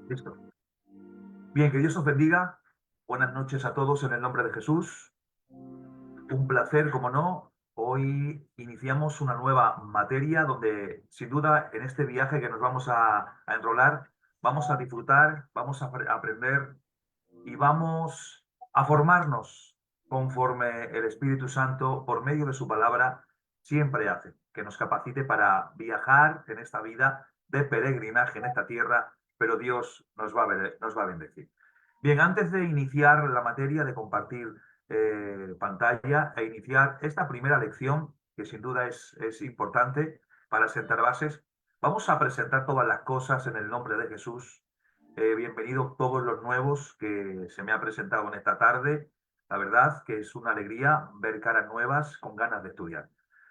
Listo. Bien, que Dios os bendiga. Buenas noches a todos en el nombre de Jesús. Un placer, como no. Hoy iniciamos una nueva materia donde, sin duda, en este viaje que nos vamos a enrolar, vamos a disfrutar, vamos a aprender y vamos a formarnos conforme el Espíritu Santo, por medio de su palabra, siempre hace, que nos capacite para viajar en esta vida de peregrinaje en esta tierra, pero Dios nos va a bendecir. Bien, antes de iniciar la materia de compartir pantalla e iniciar esta primera lección, que sin duda es importante para sentar bases, vamos a presentar todas las cosas en el nombre de Jesús. Bienvenidos todos los nuevos que se me ha presentado en esta tarde. La verdad que es una alegría ver caras nuevas con ganas de estudiar.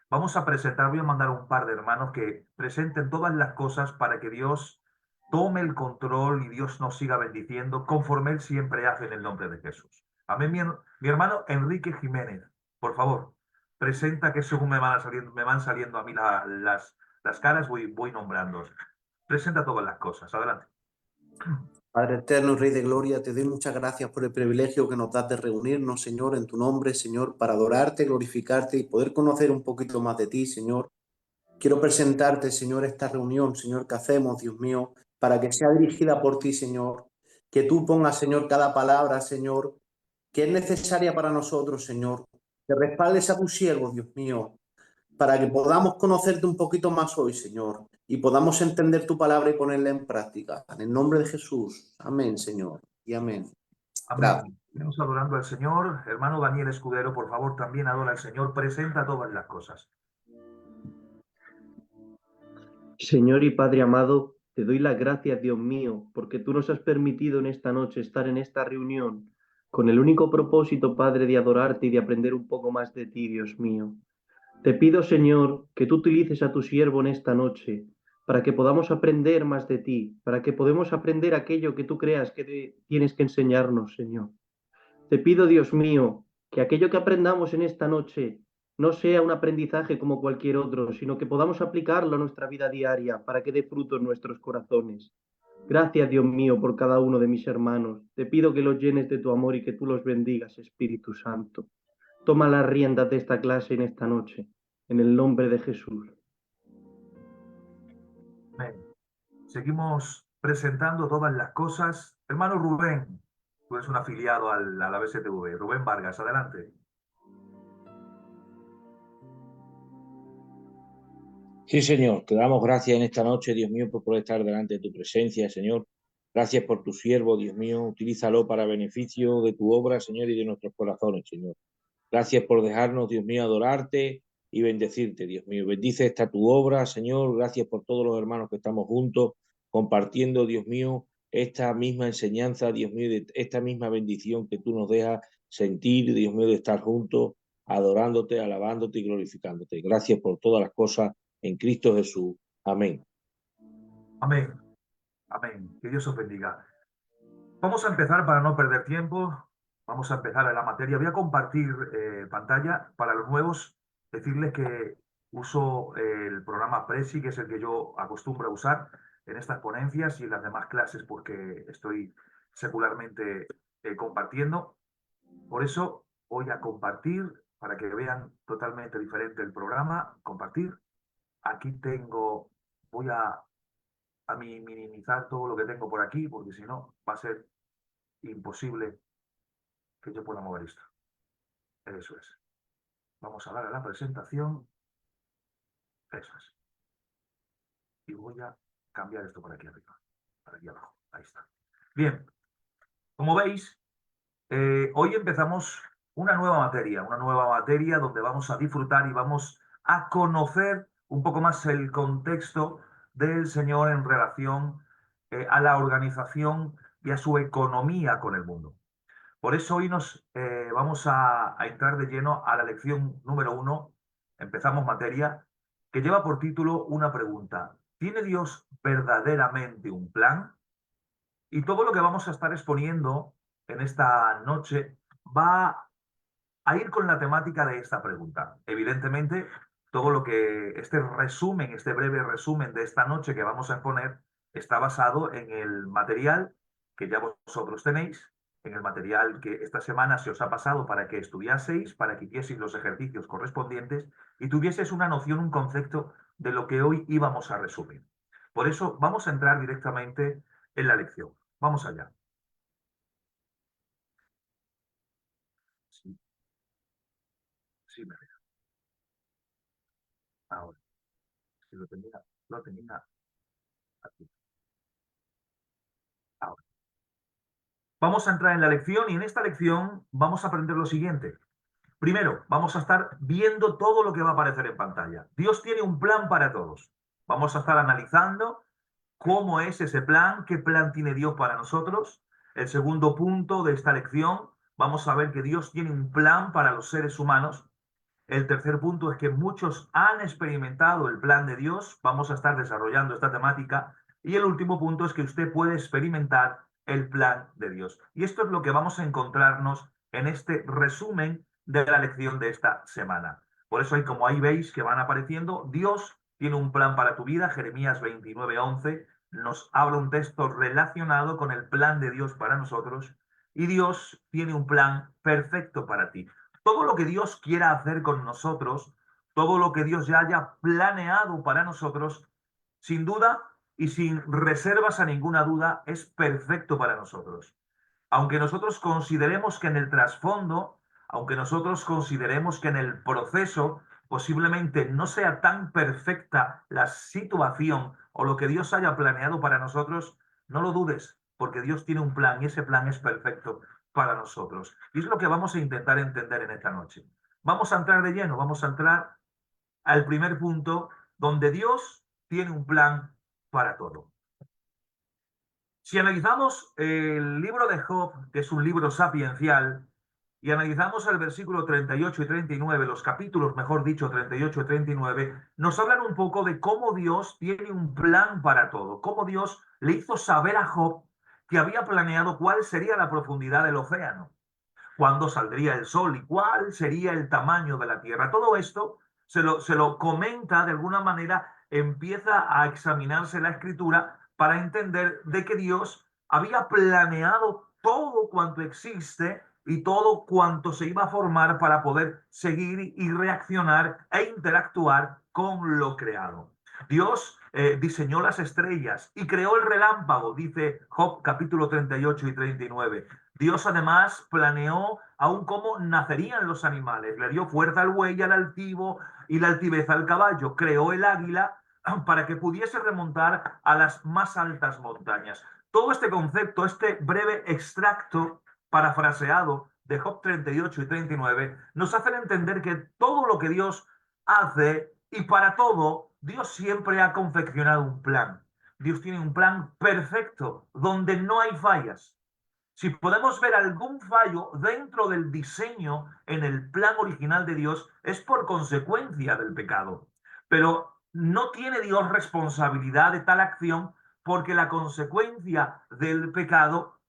Vamos a presentar, voy a mandar un par de hermanos que presenten todas las cosas para que Dios tome el control y Dios nos siga bendiciendo conforme Él siempre hace en el nombre de Jesús. Amén, mi hermano Enrique Jiménez, por favor, presenta que según me van saliendo a mí las caras, voy nombrando. Presenta todas las cosas. Adelante. Padre eterno y Rey de Gloria, te doy muchas gracias por el privilegio que nos das de reunirnos, Señor, en tu nombre, Señor, para adorarte, glorificarte y poder conocer un poquito más de ti, Señor. Quiero presentarte, Señor, esta reunión, Señor, que hacemos, Dios mío, para que sea dirigida por ti, Señor. Que tú pongas, Señor, cada palabra, Señor, que es necesaria para nosotros, Señor. Que respaldes a tu siervo, Dios mío, para que podamos conocerte un poquito más hoy, Señor, y podamos entender tu palabra y ponerla en práctica. En el nombre de Jesús. Amén, Señor. Y amén. Gracias. Amén. Estamos adorando al Señor. Hermano Daniel Escudero, por favor, también adora al Señor. Presenta todas las cosas. Señor y Padre amado, te doy las gracias, Dios mío, porque tú nos has permitido en esta noche estar en esta reunión con el único propósito, Padre, de adorarte y de aprender un poco más de ti, Dios mío. Te pido, Señor, que tú utilices a tu siervo en esta noche para que podamos aprender más de ti, para que podamos aprender aquello que tú creas que tienes que enseñarnos, Señor. Te pido, Dios mío, que aquello que aprendamos en esta noche no sea un aprendizaje como cualquier otro, sino que podamos aplicarlo a nuestra vida diaria para que dé fruto en nuestros corazones. Gracias, Dios mío, por cada uno de mis hermanos. Te pido que los llenes de tu amor y que tú los bendigas, Espíritu Santo. Toma las riendas de esta clase en esta noche, en el nombre de Jesús. Amén. Seguimos presentando todas las cosas. Hermano Rubén, tú eres un afiliado a la BSTV. Rubén Vargas, adelante. Sí, Señor, te damos gracias en esta noche, Dios mío, por poder estar delante de tu presencia, Señor. Gracias por tu siervo, Dios mío. Utilízalo para beneficio de tu obra, Señor, y de nuestros corazones, Señor. Gracias por dejarnos, Dios mío, adorarte y bendecirte, Dios mío. Bendice esta tu obra, Señor. Gracias por todos los hermanos que estamos juntos, compartiendo, Dios mío, esta misma enseñanza, Dios mío, de esta misma bendición que tú nos dejas sentir, Dios mío, de estar juntos, adorándote, alabándote y glorificándote. Gracias por todas las cosas en Cristo Jesús. Amén. Amén. Amén. Que Dios os bendiga. Vamos a empezar para no perder tiempo. Vamos a empezar en la materia. Voy a compartir pantalla para los nuevos. Decirles que uso el programa Prezi, que es el que yo acostumbro a usar en estas ponencias y en las demás clases porque estoy secularmente compartiendo. Por eso voy a compartir para que vean totalmente diferente el programa. Compartir. Aquí tengo, voy a minimizar todo lo que tengo por aquí porque si no va a ser imposible que yo pueda mover esto. Eso es. Vamos a dar a la presentación. Eso es. Y voy a cambiar esto por aquí arriba. Para aquí abajo. Ahí está. Bien. Como veis, hoy empezamos una nueva materia donde vamos a disfrutar y vamos a conocer un poco más el contexto del Señor en relación a la organización y a su economía con el mundo. Por eso hoy nos vamos a entrar de lleno a la lección número 1. Empezamos materia que lleva por título una pregunta. ¿Tiene Dios verdaderamente un plan? Y todo lo que vamos a estar exponiendo en esta noche va a ir con la temática de esta pregunta. Evidentemente, todo lo que este resumen, este breve resumen de esta noche que vamos a exponer, está basado en el material que ya vosotros tenéis, en el material que esta semana se os ha pasado para que estudiaseis, para que hicieseis los ejercicios correspondientes y tuvieseis una noción, un concepto de lo que hoy íbamos a resumir. Por eso vamos a entrar directamente en la lección. Vamos allá. Sí, me veo. Ahora, si lo tenía aquí. Ahora. Vamos a entrar en la lección y en esta lección vamos a aprender lo siguiente. Primero, vamos a estar viendo todo lo que va a aparecer en pantalla. Dios tiene un plan para todos. Vamos a estar analizando cómo es ese plan, qué plan tiene Dios para nosotros. El segundo punto de esta lección, vamos a ver que Dios tiene un plan para los seres humanos. El tercer punto es que muchos han experimentado el plan de Dios. Vamos a estar desarrollando esta temática. Y el último punto es que usted puede experimentar el plan de Dios. Y esto es lo que vamos a encontrarnos en este resumen de la lección de esta semana. Por eso, como ahí veis que van apareciendo, Dios tiene un plan para tu vida. Jeremías 29:11 nos habla un texto relacionado con el plan de Dios para nosotros. Y Dios tiene un plan perfecto para ti. Todo lo que Dios quiera hacer con nosotros, todo lo que Dios ya haya planeado para nosotros, sin duda y sin reservas a ninguna duda, es perfecto para nosotros. Aunque nosotros consideremos que en el trasfondo, aunque nosotros consideremos que en el proceso posiblemente no sea tan perfecta la situación o lo que Dios haya planeado para nosotros, no lo dudes, porque Dios tiene un plan y ese plan es perfecto para nosotros. Y es lo que vamos a intentar entender en esta noche. Vamos a entrar de lleno, vamos a entrar al primer punto, donde Dios tiene un plan para todo. Si analizamos el libro de Job, que es un libro sapiencial, y analizamos el versículo 38 y 39, los capítulos, mejor dicho, 38 y 39, nos hablan un poco de cómo Dios tiene un plan para todo, cómo Dios le hizo saber a Job que había planeado cuál sería la profundidad del océano, cuándo saldría el sol y cuál sería el tamaño de la tierra. Todo esto se lo comenta de alguna manera, empieza a examinarse la escritura para entender de que Dios había planeado todo cuanto existe y todo cuanto se iba a formar para poder seguir y reaccionar e interactuar con lo creado. Dios diseñó las estrellas y creó el relámpago, dice Job capítulo 38 y 39. Dios además planeó aún cómo nacerían los animales, le dio fuerza al buey, al altivo y la altivez al caballo, creó el águila para que pudiese remontar a las más altas montañas. Todo este concepto, este breve extracto parafraseado de Job 38 y 39, nos hacen entender que todo lo que Dios hace y para todo, Dios siempre ha confeccionado un plan. Dios tiene un plan perfecto, donde no hay fallas. Si podemos ver algún fallo dentro del diseño en el plan original de Dios, es por consecuencia del pecado. Pero no tiene Dios responsabilidad de tal acción porque la consecuencia del pecado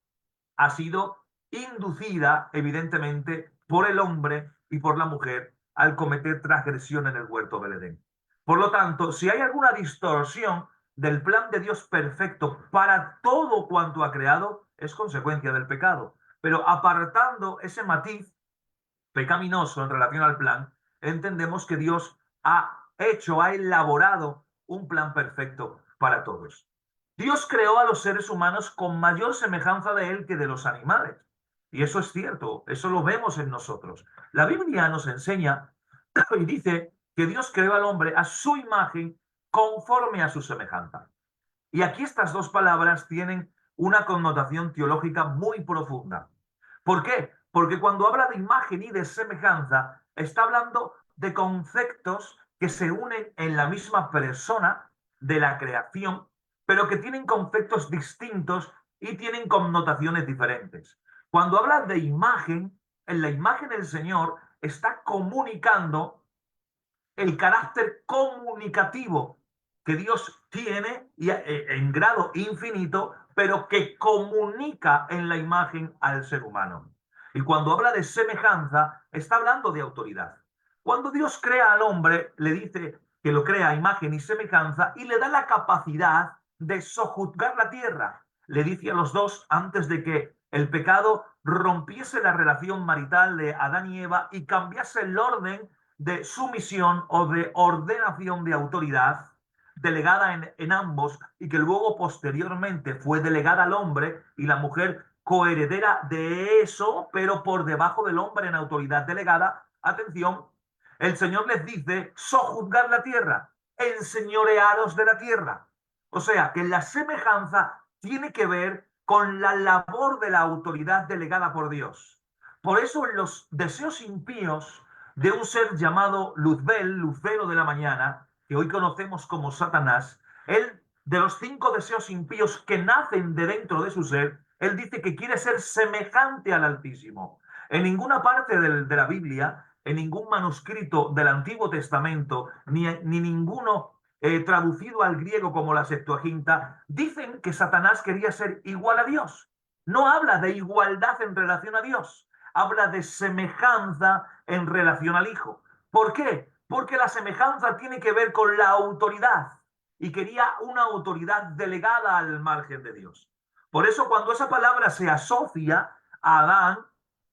ha sido inducida, evidentemente, por el hombre y por la mujer al cometer transgresión en el huerto del Edén. Por lo tanto, si hay alguna distorsión del plan de Dios perfecto para todo cuanto ha creado, es consecuencia del pecado. Pero apartando ese matiz pecaminoso en relación al plan, entendemos que Dios ha elaborado un plan perfecto para todos. Dios creó a los seres humanos con mayor semejanza de Él que de los animales. Y eso es cierto, eso lo vemos en nosotros. La Biblia nos enseña y dice que Dios creó al hombre a su imagen conforme a su semejanza. Y aquí estas dos palabras tienen una connotación teológica muy profunda. ¿Por qué? Porque cuando habla de imagen y de semejanza, está hablando de conceptos que se unen en la misma persona de la creación, pero que tienen conceptos distintos y tienen connotaciones diferentes. Cuando habla de imagen, en la imagen del Señor está comunicando el carácter comunicativo que Dios tiene en grado infinito, pero que comunica en la imagen al ser humano. Y cuando habla de semejanza, está hablando de autoridad. Cuando Dios crea al hombre, le dice que lo crea a imagen y semejanza y le da la capacidad de sojuzgar la tierra. Le dice a los dos antes de que el pecado rompiese la relación marital de Adán y Eva y cambiase el orden de sumisión o de ordenación de autoridad delegada en ambos y que luego posteriormente fue delegada al hombre y la mujer coheredera de eso, pero por debajo del hombre en autoridad delegada. Atención, el Señor les dice sojuzgar la tierra, enseñorearos de la tierra. O sea, que la semejanza tiene que ver con la labor de la autoridad delegada por Dios. Por eso en los deseos impíos de un ser llamado Luzbel, Lucero de la mañana, que hoy conocemos como Satanás, él, de los 5 deseos impíos que nacen de dentro de su ser, él dice que quiere ser semejante al Altísimo. En ninguna parte de la Biblia, en ningún manuscrito del Antiguo Testamento, ni ninguno traducido al griego como la Septuaginta, dicen que Satanás quería ser igual a Dios. No habla de igualdad en relación a Dios, habla de semejanza en relación al Hijo. ¿Por qué? Porque la semejanza tiene que ver con la autoridad y quería una autoridad delegada al margen de Dios. Por eso cuando esa palabra se asocia a Adán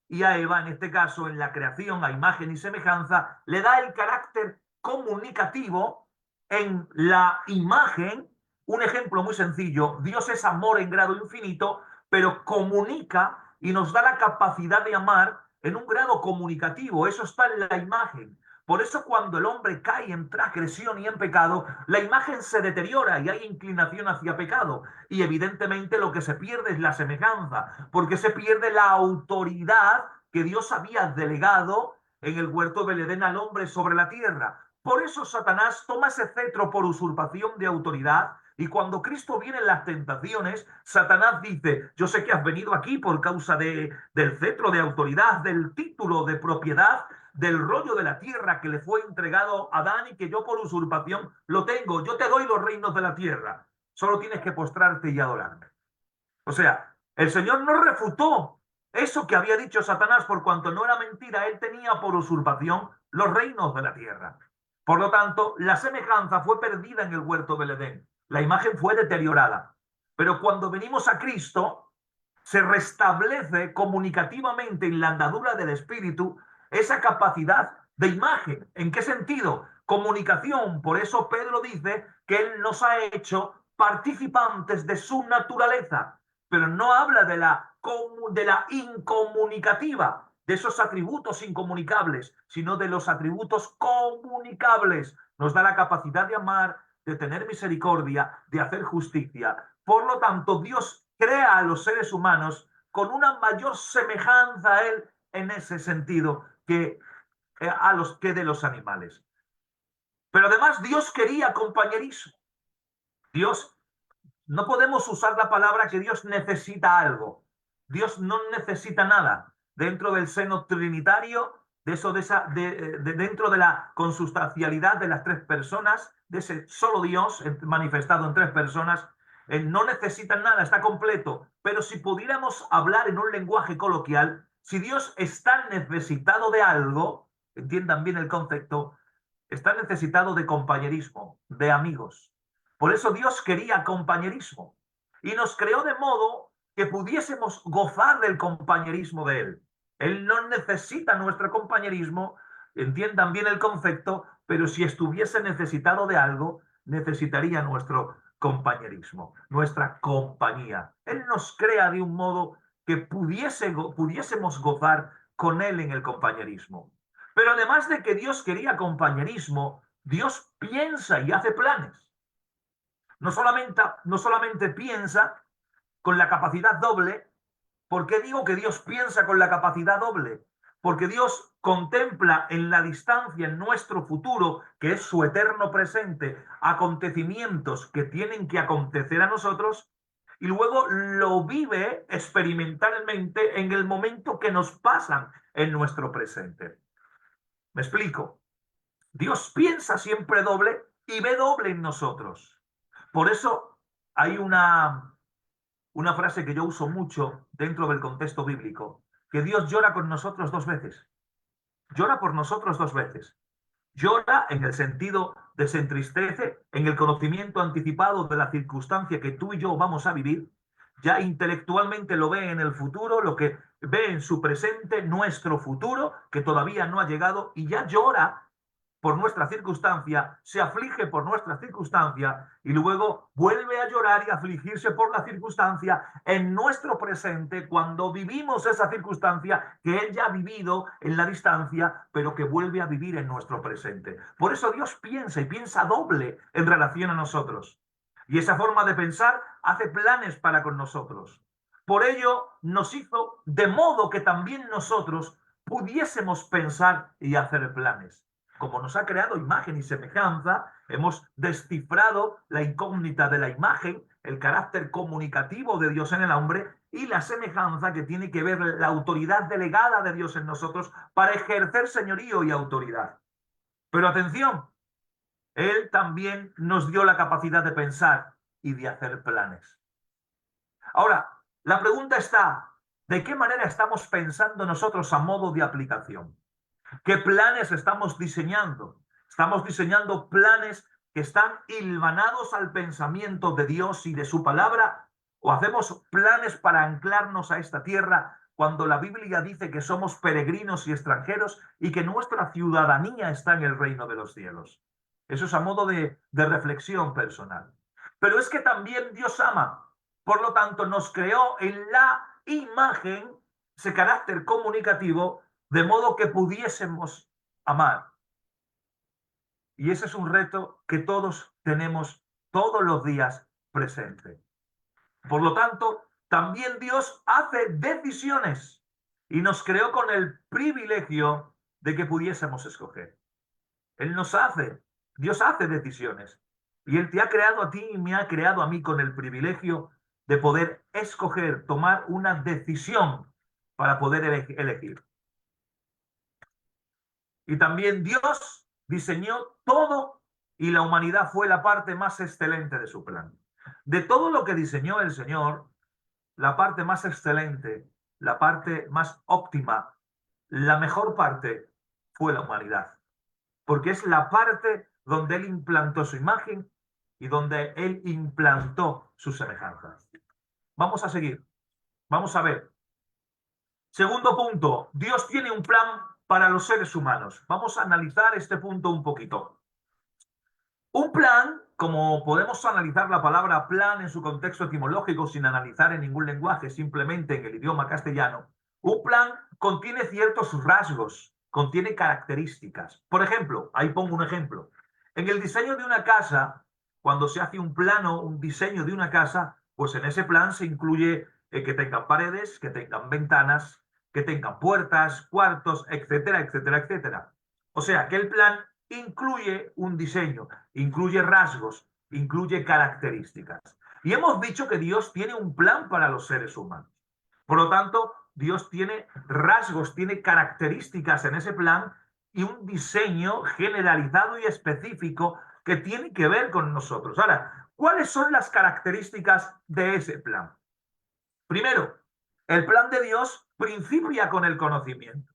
y a Eva, en este caso en la creación a imagen y semejanza, le da el carácter comunicativo en la imagen. Un ejemplo muy sencillo: Dios es amor en grado infinito, pero comunica y nos da la capacidad de amar en un grado comunicativo. Eso está en la imagen. Por eso cuando el hombre cae en transgresión y en pecado, la imagen se deteriora y hay inclinación hacia pecado. Y evidentemente lo que se pierde es la semejanza, porque se pierde la autoridad que Dios había delegado en el huerto del Edén al hombre sobre la tierra. Por eso Satanás toma ese cetro por usurpación de autoridad. Y cuando Cristo viene en las tentaciones, Satanás dice: yo sé que has venido aquí por causa del cetro de autoridad, del título de propiedad, del rollo de la tierra que le fue entregado a Adán y que yo por usurpación lo tengo. Yo te doy los reinos de la tierra. Solo tienes que postrarte y adorarme. O sea, el Señor no refutó eso que había dicho Satanás, por cuanto no era mentira. Él tenía por usurpación los reinos de la tierra. Por lo tanto, la semejanza fue perdida en el huerto del Edén. La imagen fue deteriorada. Pero cuando venimos a Cristo, se restablece comunicativamente en la andadura del Espíritu esa capacidad de imagen. ¿En qué sentido? Comunicación. Por eso Pedro dice que Él nos ha hecho participantes de su naturaleza, pero no habla de la incomunicativa, de esos atributos incomunicables, sino de los atributos comunicables. Nos da la capacidad de amar, de tener misericordia, de hacer justicia. Por lo tanto, Dios crea a los seres humanos con una mayor semejanza a Él en ese sentido que de los animales. Pero además Dios quería compañerismo. Dios, no podemos usar la palabra que Dios necesita algo. Dios no necesita nada. Dentro del seno trinitario, dentro de la consustancialidad de las 3 personas, de ese solo Dios manifestado en 3 personas, no necesita nada, está completo. Pero si pudiéramos hablar en un lenguaje coloquial, si Dios está necesitado de algo, entiendan bien el concepto, está necesitado de compañerismo, de amigos. Por eso Dios quería compañerismo y nos creó de modo que pudiésemos gozar del compañerismo de Él. Él no necesita nuestro compañerismo, entiendan bien el concepto, pero si estuviese necesitado de algo, necesitaría nuestro compañerismo, nuestra compañía. Él nos crea de un modo que pudiésemos gozar con Él en el compañerismo. Pero además de que Dios quería compañerismo, Dios piensa y hace planes. No solamente piensa con la capacidad doble. ¿Por qué digo que Dios piensa con la capacidad doble? Porque Dios contempla en la distancia, en nuestro futuro, que es su eterno presente, acontecimientos que tienen que acontecer a nosotros, y luego lo vive experimentalmente en el momento que nos pasan en nuestro presente. ¿Me explico? Dios piensa siempre doble y ve doble en nosotros. Por eso hay una frase que yo uso mucho dentro del contexto bíblico, que Dios llora con nosotros 2 veces. Llora por nosotros 2 veces. Llora en el sentido desentristece en el conocimiento anticipado de la circunstancia que tú y yo vamos a vivir. Ya intelectualmente lo ve en el futuro, lo que ve en su presente, nuestro futuro, que todavía no ha llegado, y ya llora por nuestra circunstancia, se aflige por nuestra circunstancia y luego vuelve a llorar y afligirse por la circunstancia en nuestro presente cuando vivimos esa circunstancia que él ya ha vivido en la distancia, pero que vuelve a vivir en nuestro presente. Por eso Dios piensa y piensa doble en relación a nosotros. Y esa forma de pensar hace planes para con nosotros. Por ello nos hizo de modo que también nosotros pudiésemos pensar y hacer planes. Como nos ha creado imagen y semejanza, hemos descifrado la incógnita de la imagen, el carácter comunicativo de Dios en el hombre y la semejanza que tiene que ver la autoridad delegada de Dios en nosotros para ejercer señorío y autoridad. Pero atención, Él también nos dio la capacidad de pensar y de hacer planes. Ahora, la pregunta está, ¿de qué manera estamos pensando nosotros a modo de aplicación? ¿Qué planes estamos diseñando? ¿Estamos diseñando planes que están hilvanados al pensamiento de Dios y de su palabra? ¿O hacemos planes para anclarnos a esta tierra cuando la Biblia dice que somos peregrinos y extranjeros y que nuestra ciudadanía está en el reino de los cielos? Eso es a modo de reflexión personal. Pero es que también Dios ama. Por lo tanto, nos creó en la imagen, ese carácter comunicativo, de modo que pudiésemos amar. Y ese es un reto que todos tenemos todos los días presente. Por lo tanto, también Dios hace decisiones y nos creó con el privilegio de que pudiésemos escoger. Dios hace decisiones. Y Él te ha creado a ti y me ha creado a mí con el privilegio de poder escoger, tomar una decisión para poder elegir. Y también Dios diseñó todo y la humanidad fue la parte más excelente de su plan. De todo lo que diseñó el Señor, la parte más excelente, la parte más óptima, la mejor parte fue la humanidad. Porque es la parte donde Él implantó su imagen y donde Él implantó su semejanza. Vamos a seguir. Vamos a ver. Segundo punto, Dios tiene un plan para los seres humanos. Vamos a analizar este punto un poquito. Un plan, como podemos analizar la palabra plan en su contexto etimológico sin analizar en ningún lenguaje, simplemente en el idioma castellano, un plan contiene ciertos rasgos, contiene características. Por ejemplo, ahí pongo un ejemplo. En el diseño de una casa, cuando se hace un plano, un diseño de una casa, pues en ese plan se incluye que tengan paredes, que tengan ventanas, que tengan puertas, cuartos, etcétera, etcétera, etcétera. O sea, que el plan incluye un diseño, incluye rasgos, incluye características. Y hemos dicho que Dios tiene un plan para los seres humanos. Por lo tanto, Dios tiene rasgos, tiene características en ese plan y un diseño generalizado y específico que tiene que ver con nosotros. Ahora, ¿cuáles son las características de ese plan? Primero, el plan de Dios principia con el conocimiento.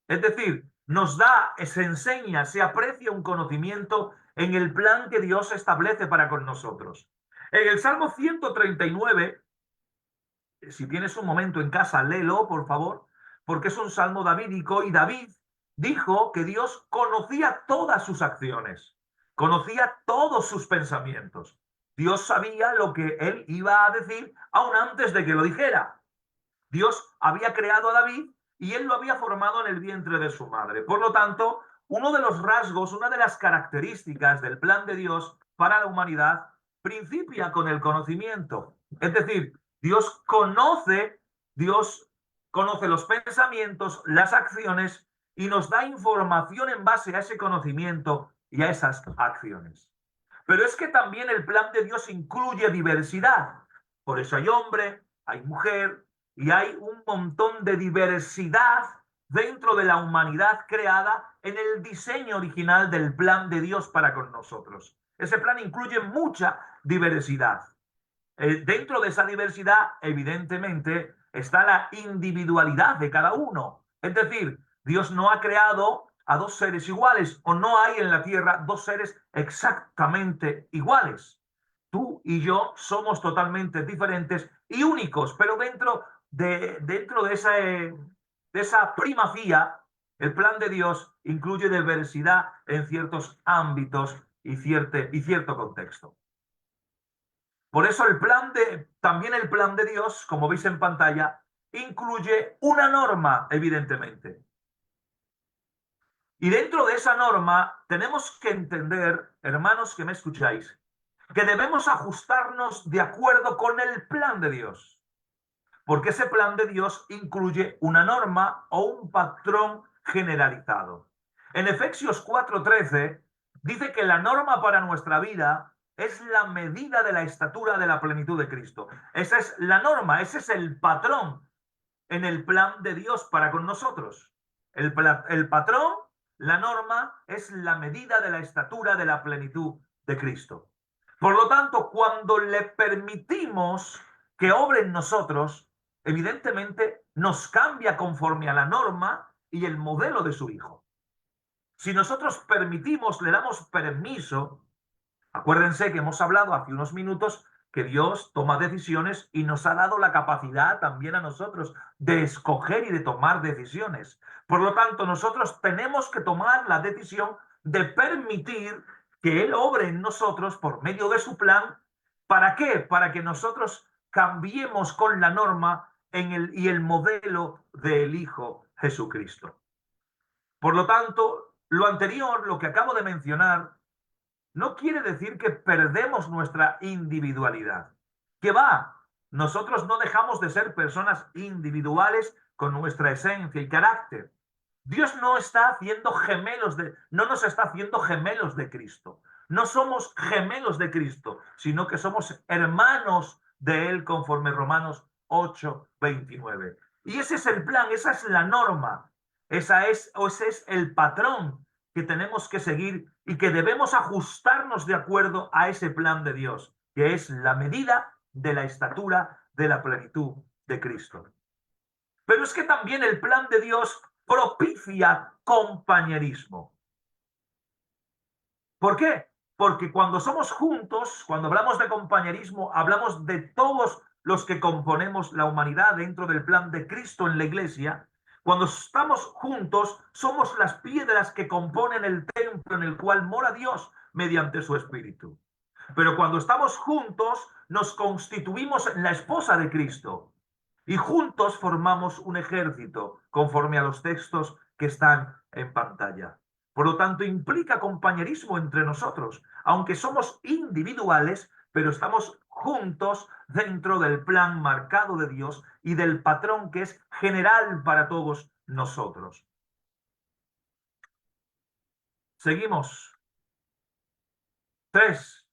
Es decir, nos da, se enseña, se aprecia un conocimiento en el plan que Dios establece para con nosotros. En el Salmo 139, si tienes un momento en casa, léelo, por favor, porque es un salmo davídico y David dijo que Dios conocía todas sus acciones, conocía todos sus pensamientos. Dios sabía lo que él iba a decir aún antes de que lo dijera. Dios había creado a David y él lo había formado en el vientre de su madre. Por lo tanto, uno de los rasgos, una de las características del plan de Dios para la humanidad principia con el conocimiento. Es decir, Dios conoce los pensamientos, las acciones y nos da información en base a ese conocimiento y a esas acciones. Pero es que también el plan de Dios incluye diversidad. Por eso hay hombre, hay mujer y hay un montón de diversidad dentro de la humanidad creada en el diseño original del plan de Dios para con nosotros. Ese plan incluye mucha diversidad. Dentro de esa diversidad, evidentemente, está la individualidad de cada uno. Es decir, Dios no ha creado a dos seres iguales, o no hay en la tierra dos seres exactamente iguales. Tú y yo somos totalmente diferentes y únicos, pero dentro de esa primacía, el plan de Dios incluye diversidad en ciertos ámbitos y cierto contexto. Por eso también el plan de Dios, como veis en pantalla, incluye una norma, evidentemente. Y dentro de esa norma tenemos que entender, hermanos que me escucháis, que debemos ajustarnos de acuerdo con el plan de Dios. Porque ese plan de Dios incluye una norma o un patrón generalizado. En Efesios 4:13 dice que la norma para nuestra vida es la medida de la estatura de la plenitud de Cristo. Esa es la norma, ese es el patrón en el plan de Dios para con nosotros. El patrón, la norma, es la medida de la estatura de la plenitud de Cristo. Por lo tanto, cuando le permitimos que obre en nosotros, evidentemente nos cambia conforme a la norma y el modelo de su Hijo. Si nosotros permitimos, le damos permiso, acuérdense que hemos hablado hace unos minutos que Dios toma decisiones y nos ha dado la capacidad también a nosotros de escoger y de tomar decisiones. Por lo tanto, nosotros tenemos que tomar la decisión de permitir que Él obre en nosotros por medio de su plan. ¿Para qué? Para que nosotros cambiemos con la norma y el modelo del Hijo Jesucristo. Por lo tanto, lo anterior, lo que acabo de mencionar, no quiere decir que perdemos nuestra individualidad. ¿Qué va? Nosotros no dejamos de ser personas individuales con nuestra esencia y carácter. Dios no está haciendo no nos está haciendo gemelos de Cristo. No somos gemelos de Cristo, sino que somos hermanos de Él conforme Romanos 8:29. Y ese es el plan, esa es la norma, ese es el patrón que tenemos que seguir y que debemos ajustarnos de acuerdo a ese plan de Dios, que es la medida de la estatura de la plenitud de Cristo. Pero es que también el plan de Dios propicia compañerismo. ¿Por qué? Porque cuando somos juntos, cuando hablamos de compañerismo, hablamos de todos los que componemos la humanidad dentro del plan de Cristo en la iglesia. Cuando estamos juntos, somos las piedras que componen el templo en el cual mora Dios mediante su Espíritu. Pero cuando estamos juntos, nos constituimos en la esposa de Cristo. Y juntos formamos un ejército, conforme a los textos que están en pantalla. Por lo tanto, implica compañerismo entre nosotros, aunque somos individuales, pero estamos juntos dentro del plan marcado de Dios y del patrón que es general para todos nosotros. Seguimos. 3.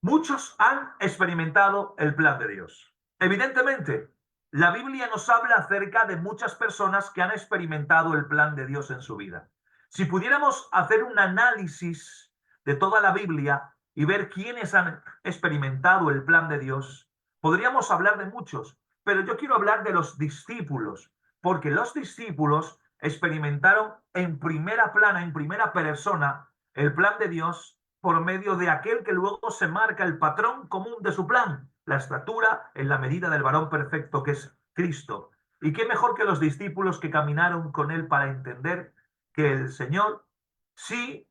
Muchos han experimentado el plan de Dios. Evidentemente, la Biblia nos habla acerca de muchas personas que han experimentado el plan de Dios en su vida. Si pudiéramos hacer un análisis de toda la Biblia y ver quiénes han experimentado el plan de Dios, podríamos hablar de muchos, pero yo quiero hablar de los discípulos, porque los discípulos experimentaron en primera plana, en primera persona, el plan de Dios por medio de aquel que luego se marca el patrón común de su plan, la estatura en la medida del varón perfecto que es Cristo. Y qué mejor que los discípulos que caminaron con él para entender que el Señor sí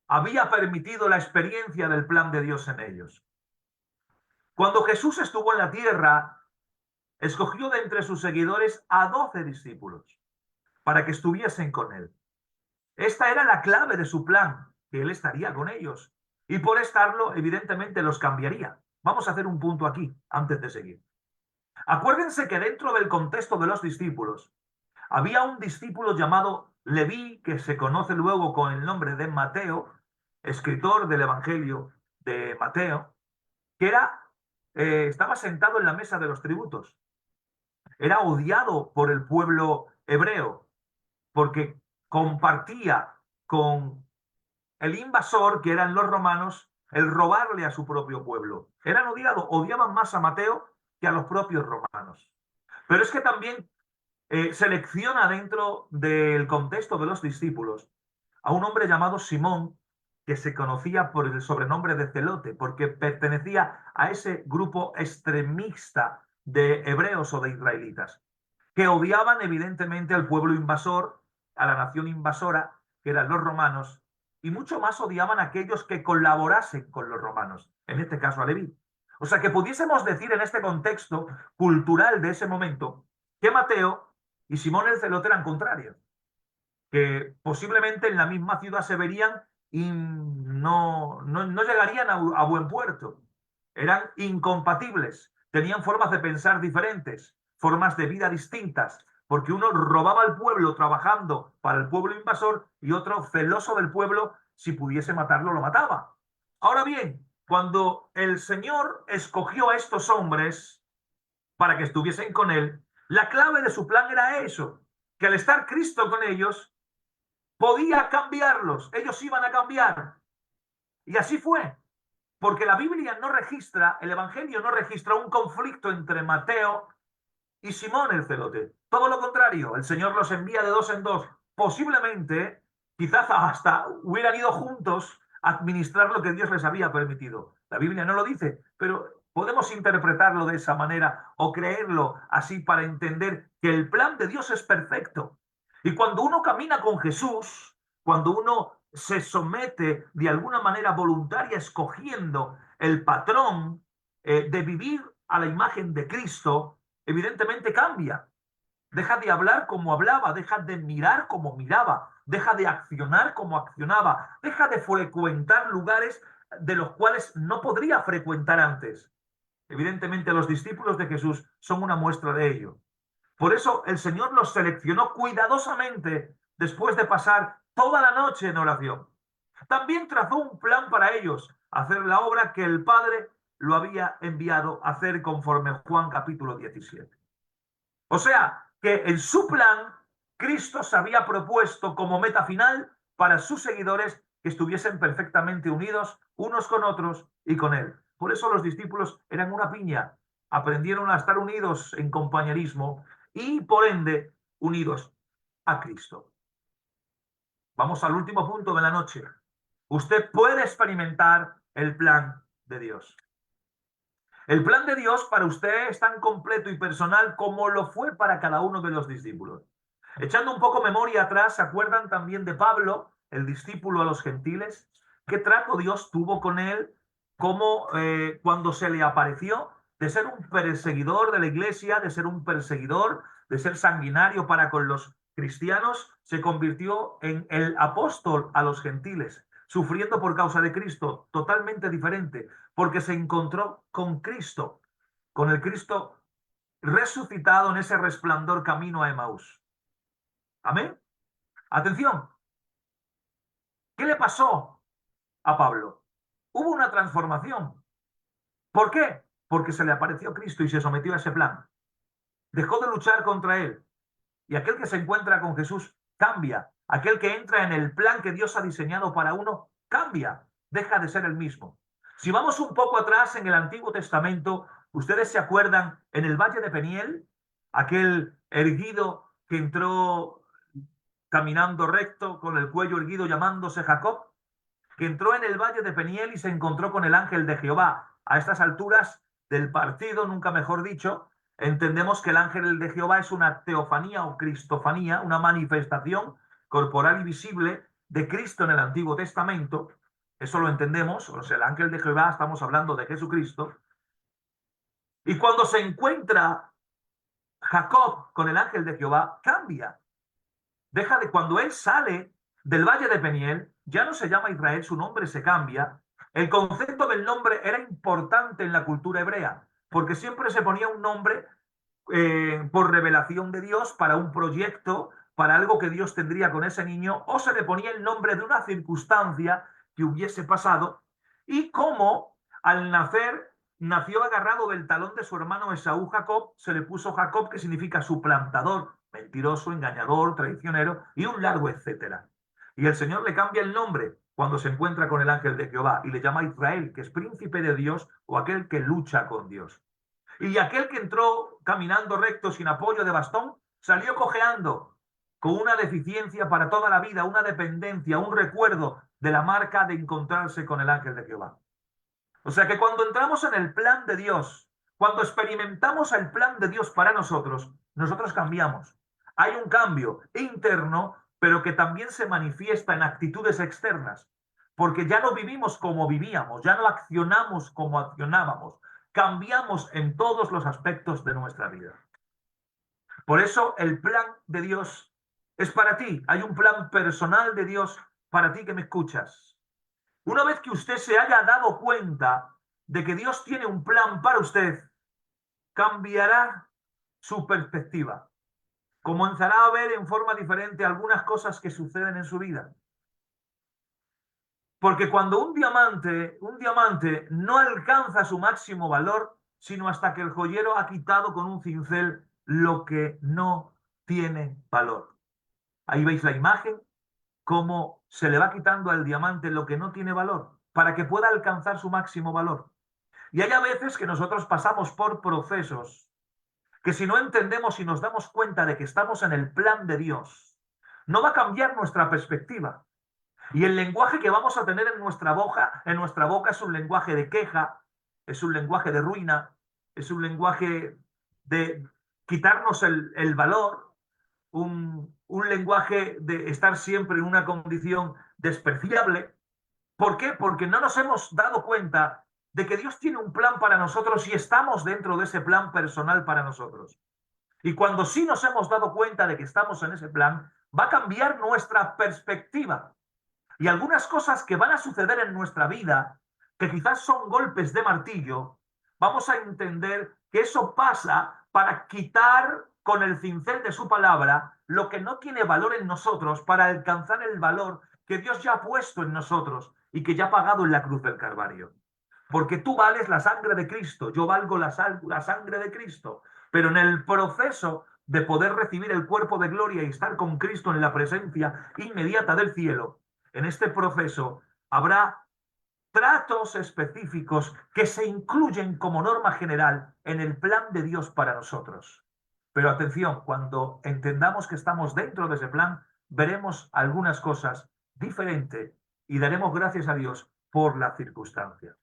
había permitido la experiencia del plan de Dios en ellos. Cuando Jesús estuvo en la tierra, escogió de entre sus seguidores a 12 discípulos para que estuviesen con él. Esta era la clave de su plan, que él estaría con ellos. Y por estarlo, evidentemente, los cambiaría. Vamos a hacer un punto aquí, antes de seguir. Acuérdense que dentro del contexto de los discípulos, había un discípulo llamado Leví, que se conoce luego con el nombre de Mateo, escritor del Evangelio de Mateo, que estaba sentado en la mesa de los tributos. Era odiado por el pueblo hebreo, porque compartía con el invasor, que eran los romanos, el robarle a su propio pueblo. Odiaban más a Mateo que a los propios romanos. Pero es que también selecciona dentro del contexto de los discípulos a un hombre llamado Simón, que se conocía por el sobrenombre de Celote, porque pertenecía a ese grupo extremista de hebreos o de israelitas, que odiaban evidentemente al pueblo invasor, a la nación invasora, que eran los romanos, y mucho más odiaban a aquellos que colaborasen con los romanos, en este caso a Leví. O sea que pudiésemos decir en este contexto cultural de ese momento que Mateo y Simón el Celote eran contrarios, que posiblemente en la misma ciudad se verían y no llegarían a buen puerto. Eran incompatibles, tenían formas de pensar diferentes, formas de vida distintas, porque uno robaba al pueblo trabajando para el pueblo invasor y otro celoso del pueblo, si pudiese matarlo, lo mataba. Ahora bien, cuando el Señor escogió a estos hombres para que estuviesen con él, la clave de su plan era eso, que al estar Cristo con ellos, podía cambiarlos, ellos iban a cambiar. Y así fue, porque la Biblia no registra, el Evangelio no registra un conflicto entre Mateo y Simón el Celote. Todo lo contrario, el Señor los envía de dos en dos. Posiblemente, quizás hasta hubieran ido juntos a administrar lo que Dios les había permitido. La Biblia no lo dice, pero podemos interpretarlo de esa manera o creerlo así para entender que el plan de Dios es perfecto. Y cuando uno camina con Jesús, cuando uno se somete de alguna manera voluntaria escogiendo el patrón de vivir a la imagen de Cristo, evidentemente cambia. Deja de hablar como hablaba, deja de mirar como miraba, deja de accionar como accionaba, deja de frecuentar lugares de los cuales no podría frecuentar antes. Evidentemente los discípulos de Jesús son una muestra de ello. Por eso el Señor los seleccionó cuidadosamente después de pasar toda la noche en oración. También trazó un plan para ellos, hacer la obra que el Padre lo había enviado a hacer conforme Juan capítulo 17. O sea, que en su plan, Cristo se había propuesto como meta final para sus seguidores que estuviesen perfectamente unidos unos con otros y con Él. Por eso los discípulos eran una piña, aprendieron a estar unidos en compañerismo y, por ende, unidos a Cristo. Vamos al último punto de la noche. Usted puede experimentar el plan de Dios. El plan de Dios para usted es tan completo y personal como lo fue para cada uno de los discípulos. Echando un poco memoria atrás, ¿se acuerdan también de Pablo, el discípulo a los gentiles? ¿Qué trato Dios tuvo con él? ¿Cómo cuando se le apareció, de ser un perseguidor de la iglesia, de ser un perseguidor, de ser sanguinario para con los cristianos, se convirtió en el apóstol a los gentiles, sufriendo por causa de Cristo, totalmente diferente, porque se encontró con Cristo, con el Cristo resucitado en ese resplandor camino a Emaús. Amén. Atención. ¿Qué le pasó a Pablo? Hubo una transformación. ¿Por qué? Porque se le apareció Cristo y se sometió a ese plan. Dejó de luchar contra él. Y aquel que se encuentra con Jesús cambia. Aquel que entra en el plan que Dios ha diseñado para uno cambia. Deja de ser el mismo. Si vamos un poco atrás en el Antiguo Testamento, ustedes se acuerdan en el Valle de Peniel, aquel erguido que entró caminando recto, con el cuello erguido, llamándose Jacob, que entró en el Valle de Peniel y se encontró con el ángel de Jehová. A estas alturas del partido, nunca mejor dicho, entendemos que el ángel de Jehová es una teofanía o cristofanía, una manifestación corporal y visible de Cristo en el Antiguo Testamento. Eso lo entendemos. O sea, el ángel de Jehová, estamos hablando de Jesucristo. Y cuando se encuentra Jacob con el ángel de Jehová, cambia. Deja de, cuando él sale del Valle de Peniel, ya no se llama Israel, su nombre se cambia. El concepto del nombre era importante en la cultura hebrea, porque siempre se ponía un nombre por revelación de Dios para un proyecto, para algo que Dios tendría con ese niño, o se le ponía el nombre de una circunstancia que hubiese pasado, y como al nacer nació agarrado del talón de su hermano Esaú Jacob, se le puso Jacob, que significa suplantador, mentiroso, engañador, traicionero, y un largo etcétera. Y el Señor le cambia el nombre cuando se encuentra con el ángel de Jehová y le llama Israel, que es príncipe de Dios o aquel que lucha con Dios. Y aquel que entró caminando recto sin apoyo de bastón salió cojeando, con una deficiencia para toda la vida, una dependencia, un recuerdo de la marca de encontrarse con el ángel de Jehová. O sea que cuando entramos en el plan de Dios, cuando experimentamos el plan de Dios para nosotros, nosotros cambiamos. Hay un cambio interno, pero que también se manifiesta en actitudes externas, porque ya no vivimos como vivíamos, ya no accionamos como accionábamos, cambiamos en todos los aspectos de nuestra vida. Por eso el plan de Dios es para ti. Hay un plan personal de Dios para ti que me escuchas. Una vez que usted se haya dado cuenta de que Dios tiene un plan para usted, cambiará su perspectiva. Comenzará a ver en forma diferente algunas cosas que suceden en su vida. Porque cuando un diamante no alcanza su máximo valor, sino hasta que el joyero ha quitado con un cincel lo que no tiene valor. Ahí veis la imagen, cómo se le va quitando al diamante lo que no tiene valor, para que pueda alcanzar su máximo valor. Y hay a veces que nosotros pasamos por procesos que si no entendemos y nos damos cuenta de que estamos en el plan de Dios, no va a cambiar nuestra perspectiva. Y el lenguaje que vamos a tener en nuestra boca es un lenguaje de queja, es un lenguaje de ruina, es un lenguaje de quitarnos el valor, un lenguaje de estar siempre en una condición despreciable. ¿Por qué? Porque no nos hemos dado cuenta de que Dios tiene un plan para nosotros y estamos dentro de ese plan personal para nosotros. Y cuando sí nos hemos dado cuenta de que estamos en ese plan, va a cambiar nuestra perspectiva. Y algunas cosas que van a suceder en nuestra vida, que quizás son golpes de martillo, vamos a entender que eso pasa para quitar con el cincel de su palabra lo que no tiene valor en nosotros, para alcanzar el valor que Dios ya ha puesto en nosotros y que ya ha pagado en la cruz del Calvario. Porque tú vales la sangre de Cristo, yo valgo la sangre de Cristo, pero en el proceso de poder recibir el cuerpo de gloria y estar con Cristo en la presencia inmediata del cielo, en este proceso habrá tratos específicos que se incluyen como norma general en el plan de Dios para nosotros. Pero atención, cuando entendamos que estamos dentro de ese plan, veremos algunas cosas diferentes y daremos gracias a Dios por las circunstancias.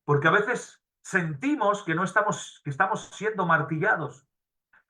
Porque a veces sentimos que estamos siendo martillados,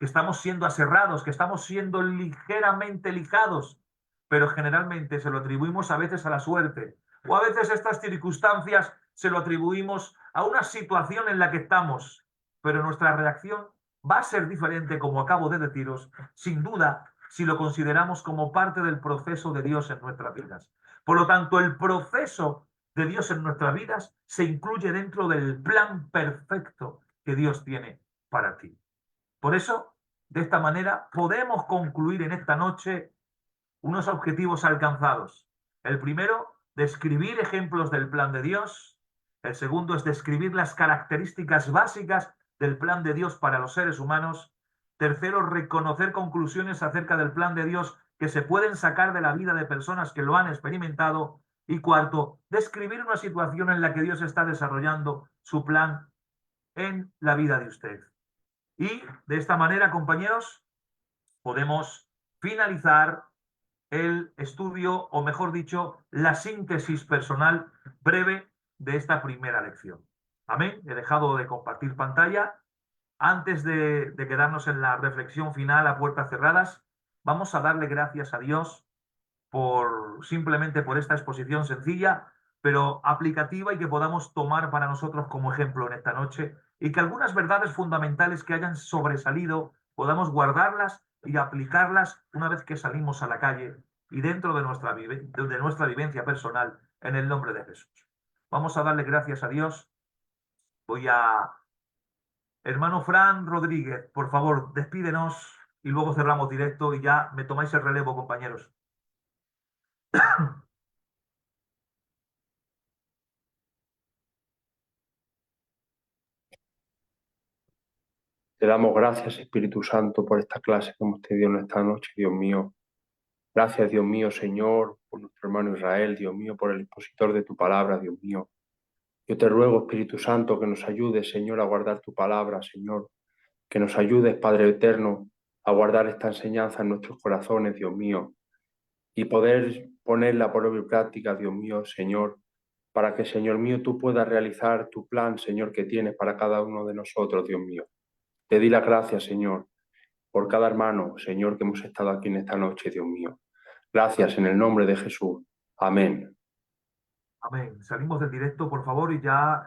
que estamos siendo aserrados, que estamos siendo ligeramente lijados, pero generalmente se lo atribuimos a veces a la suerte, o a veces estas circunstancias se lo atribuimos a una situación en la que estamos, pero nuestra reacción va a ser diferente, como acabo de deciros, sin duda, si lo consideramos como parte del proceso de Dios en nuestras vidas. Por lo tanto, el proceso de Dios en nuestras vidas se incluye dentro del plan perfecto que Dios tiene para ti. Por eso, de esta manera, podemos concluir en esta noche unos objetivos alcanzados. El primero, describir ejemplos del plan de Dios. El segundo es describir las características básicas del plan de Dios para los seres humanos. Tercero, reconocer conclusiones acerca del plan de Dios que se pueden sacar de la vida de personas que lo han experimentado. Y cuarto, describir una situación en la que Dios está desarrollando su plan en la vida de usted. Y de esta manera, compañeros, podemos finalizar el estudio, o mejor dicho, la síntesis personal breve de esta primera lección. Amén. He dejado de compartir pantalla. Antes de quedarnos en la reflexión final a puertas cerradas, vamos a darle gracias a Dios simplemente por esta exposición sencilla, pero aplicativa, y que podamos tomar para nosotros como ejemplo en esta noche, y que algunas verdades fundamentales que hayan sobresalido podamos guardarlas y aplicarlas una vez que salimos a la calle y dentro de nuestra vivencia personal, en el nombre de Jesús. Vamos a darle gracias a Dios. Hermano Fran Rodríguez, por favor, despídenos y luego cerramos directo y ya me tomáis el relevo, compañeros. Te damos gracias, Espíritu Santo, por esta clase que hemos tenido en esta noche, Dios mío. Gracias, Dios mío, Señor, por nuestro hermano Israel, Dios mío, por el expositor de tu palabra, Dios mío. Yo te ruego, Espíritu Santo, que nos ayudes, Señor, a guardar tu palabra, Señor. Que nos ayudes, Padre eterno, a guardar esta enseñanza en nuestros corazones, Dios mío, y poder ponerla por obra y práctica, Dios mío, Señor, para que, Señor mío, tú puedas realizar tu plan, Señor, que tienes para cada uno de nosotros, Dios mío. Te di las gracias, Señor, por cada hermano, Señor, que hemos estado aquí en esta noche, Dios mío. Gracias en el nombre de Jesús. Amén. Amén. Salimos del directo, por favor, y ya